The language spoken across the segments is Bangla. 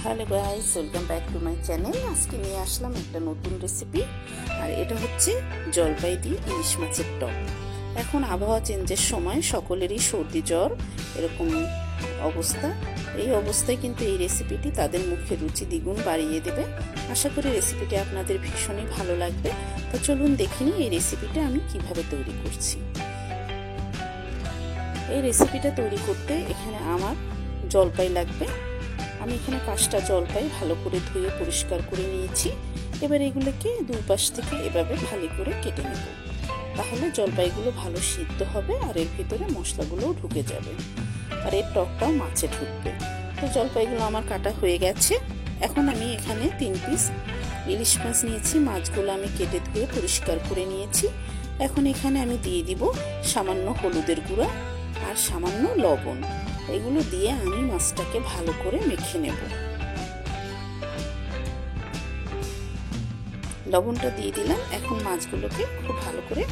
Hello guys, welcome back to my channel. আজকে নিয়ে আসলাম একটা নতুন রেসিপি, আর এটা হচ্ছে জলপাই দিয়ে ইলিশ মাছের টক। এখন আবহাওয়া চেঞ্জের সময় সকলেরই সর্দি জ্বর এরকম অবস্থা। এই অবস্থায় কিন্তু এই রেসিপিটি তাদের মুখে রুচি দ্বিগুণ বাড়িয়ে দেবে। আশা করি রেসিপিটি আপনাদের ভীষণই ভালো লাগবে। তো চলুন দেখে নিই এই রেসিপিটা আমি কিভাবে তৈরি করছি। এই রেসিপিটা তৈরি করতে এখানে আমার জলপাই লাগবে। আমি এখানে 5টা জলপাই ভালো করে ধুয়ে পরিষ্কার করে নিয়েছি। এবার এগুলোকে দুই পাশ থেকে এভাবে ভালো করে কেটে নেব, তাহলে জলপাইগুলো ভালো সিদ্ধ হবে আর এর ভিতরে মশলাগুলোও ঢুকে যাবে আর এর টকটাও মাছে ঢুকবে। তো জলপাইগুলো আমার কাটা হয়ে গেছে। এখন আমি এখানে 3 পিস ইলিশ মাছ নিয়েছি। মাছগুলো আমি কেটে ধুয়ে পরিষ্কার করে নিয়েছি। এখন এখানে আমি দিয়ে দিব সামান্য হলুদের গুঁড়া আর সামান্য লবণ। এগুলো দিয়ে আমি মাছটাকে ভালো করে মেখে নেব। লবণটা দিয়ে দিলাম। এখন মাছগুলোকে খুব ভালো করে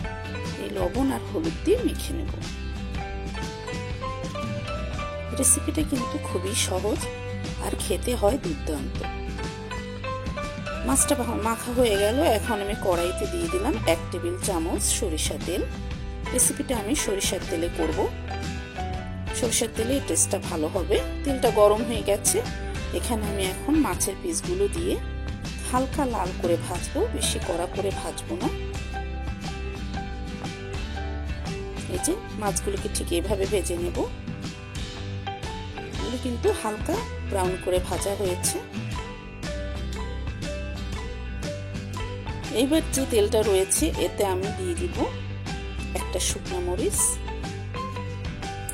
এই লবণ আর হলুদ দিয়ে মেখে নেব। রেসিপিটা কিন্তু খুবই সহজ আর খেতে হয় দুর্দান্ত। মাছটা মাখা হয়ে গেল। এখন আমি কড়াইতে দিয়ে দিলাম 1 টেবিল চামচ সরিষার তেল। রেসিপিটা আমি সরিষার তেলে করব। সরিষার তেলে টেস্টটা ভালো হবে। তেলটা গরম হয়ে গেছে। এখানে আমি এখন মাছের পিসগুলো দিয়ে হালকা লাল করে ভাজবো, বেশি কড়া করে ভাজবো না। এই যে মাছগুলোকে ঠিক এইভাবে ভেজে নেব। এগুলো কিন্তু হালকা ব্রাউন করে ভাজা হয়েছে। এইবার যে তেলটা রয়েছে এতে আমি দিয়ে দিব একটা শুকনো মরিচ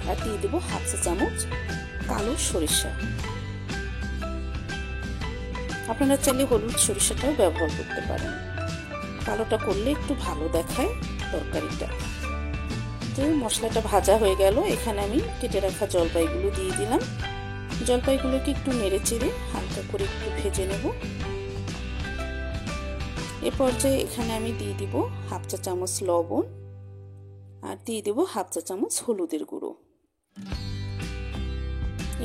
আর দিয়ে দেবো 1/2 চা চামচ কালো সরিষা। আপনারা চাইলে হলুদ সরিষাটাও ব্যবহার করতে পারেন। কালোটা করলে একটু ভালো দেখায় তরকারিটা। তো মশলাটা ভাজা হয়ে গেল। এখানে আমি কেটে রাখা জলপাইগুলো দিয়ে দিলাম। জলপাইগুলোকে একটু নেড়ে চেড়ে হালকা করে একটু ভেজে নেব। এ পর্যায়ে এখানে আমি দিয়ে দিব 1/2 চা চামচ লবণ আর দিয়ে দেব 1/2 চা চামচ হলুদের গুঁড়ো।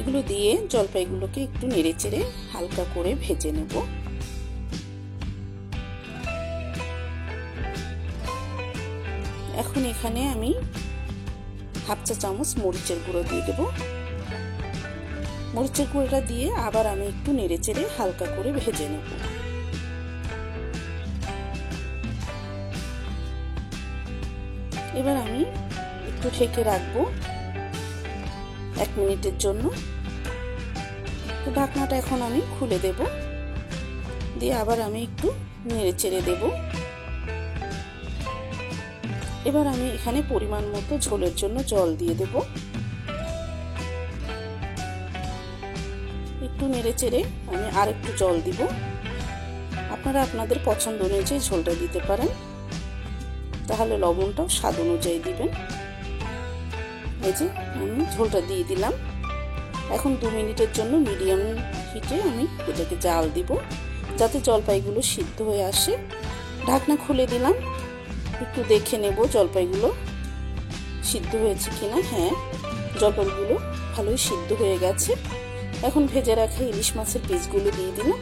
এগুলো দিয়ে জলপাইগুলোকে একটু নেড়ে চেড়ে হালকা করে ভেজে নেব। এখন এখানে আমি 1/2 চা চামচ মরিচের গুঁড়ো দিয়ে দেব। মরিচের গুঁড়োটা দিয়ে আবার আমি একটু নেড়ে চেড়ে হালকা করে ভেজে নেব। এবার আমি একটু ঢেকে রাখবো 1 মিনিটের জন্য। তো ঢাকনাটা এখন আমি খুলে দেব, দিয়ে আবার আমি একটু নেড়ে চেড়ে দেব। এবার আমি এখানে পরিমাণ মতো ঝোলের জন্য জল দিয়ে দেব। একটু নেড়ে চেড়ে আমি আর একটু জল দিব। আপনারা আপনাদের পছন্দ অনুযায়ী ঝোলটা দিতে পারেন, তাহলে লবণটাও স্বাদ অনুযায়ী দিবেন। এই যে আমি ঝোলটা দিয়ে দিলাম। এখন 2 মিনিটের জন্য মিডিয়াম হিটে আমি এটাকে জাল দিব, যাতে জলপাইগুলো সিদ্ধ হয়ে আসে। ঢাকনা খুলে দিলাম। একটু দেখে নেব জলপাইগুলো সিদ্ধ হয়েছে কিনা। হ্যাঁ, জলপাইগুলো ভালোই সিদ্ধ হয়ে গেছে। এখন ভেজে রাখা ইলিশ মাছের পিসগুলো দিয়ে দিলাম।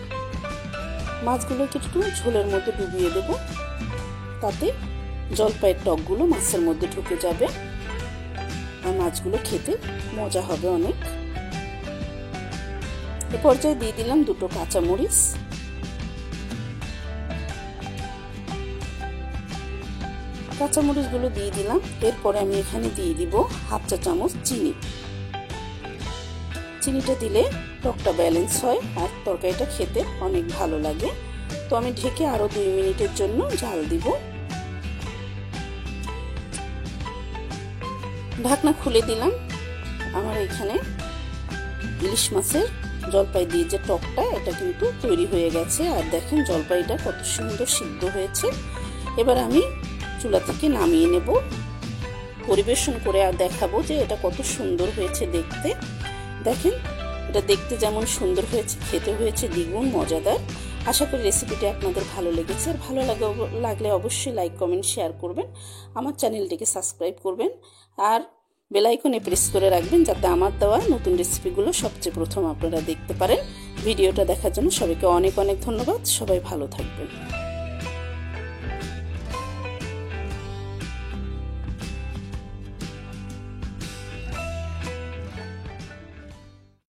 মাছগুলোকে একটু ঝোলের মধ্যে ডুবিয়ে দেব, তাতে জলপাইয়ের টকগুলো মাছের মধ্যে ঢুকে যাবে আর মাছগুলো খেতে মজা হবে অনেক। এ পর্যায়ে দিয়ে দিলাম 2টো কাঁচামরিচ। কাঁচামরিচগুলো দিয়ে দিলাম। এরপরে আমি এখানে দিয়ে দিব 1/2 চা চামচ চিনি। চিনিটা দিলে টকটা ব্যালেন্স হয় আর তরকারিটা খেতে অনেক ভালো লাগে। তো আমি ঢেকে আরো 2 মিনিটের জন্য জাল দিব। ঢাকনা খুলে দিলাম। আমার এখানে ইলিশ মাছের জলপাই দিয়ে যে টকটা, এটা কিন্তু তৈরি হয়ে গেছে। আর দেখেন জলপাইটা কত সুন্দর সিদ্ধ হয়েছে। এবার আমি চুলা থেকে নামিয়ে নেব, পরিবেশন করে আর দেখাবো যে এটা কত সুন্দর হয়েছে দেখতে। দেখেন, এটা দেখতে যেমন সুন্দর হয়েছে, খেতে হয়েছে দ্বিগুণ মজাদার। আশা করি রেসিপিটি আপনাদের ভালো লেগেছে। আর ভালো লাগলে অবশ্যই লাইক, কমেন্ট, শেয়ার করবেন। আমার চ্যানেলটিকে সাবস্ক্রাইব করবেন আর বেল আইকনে প্রেস করে রাখবেন, যাতে আমার দেওয়া নতুন রেসিপিগুলো সবচেয়ে প্রথম আপনারা দেখতে পারেন। ভিডিওটা দেখার জন্য সবাইকে অনেক অনেক ধন্যবাদ। সবাই ভালো থাকবেন।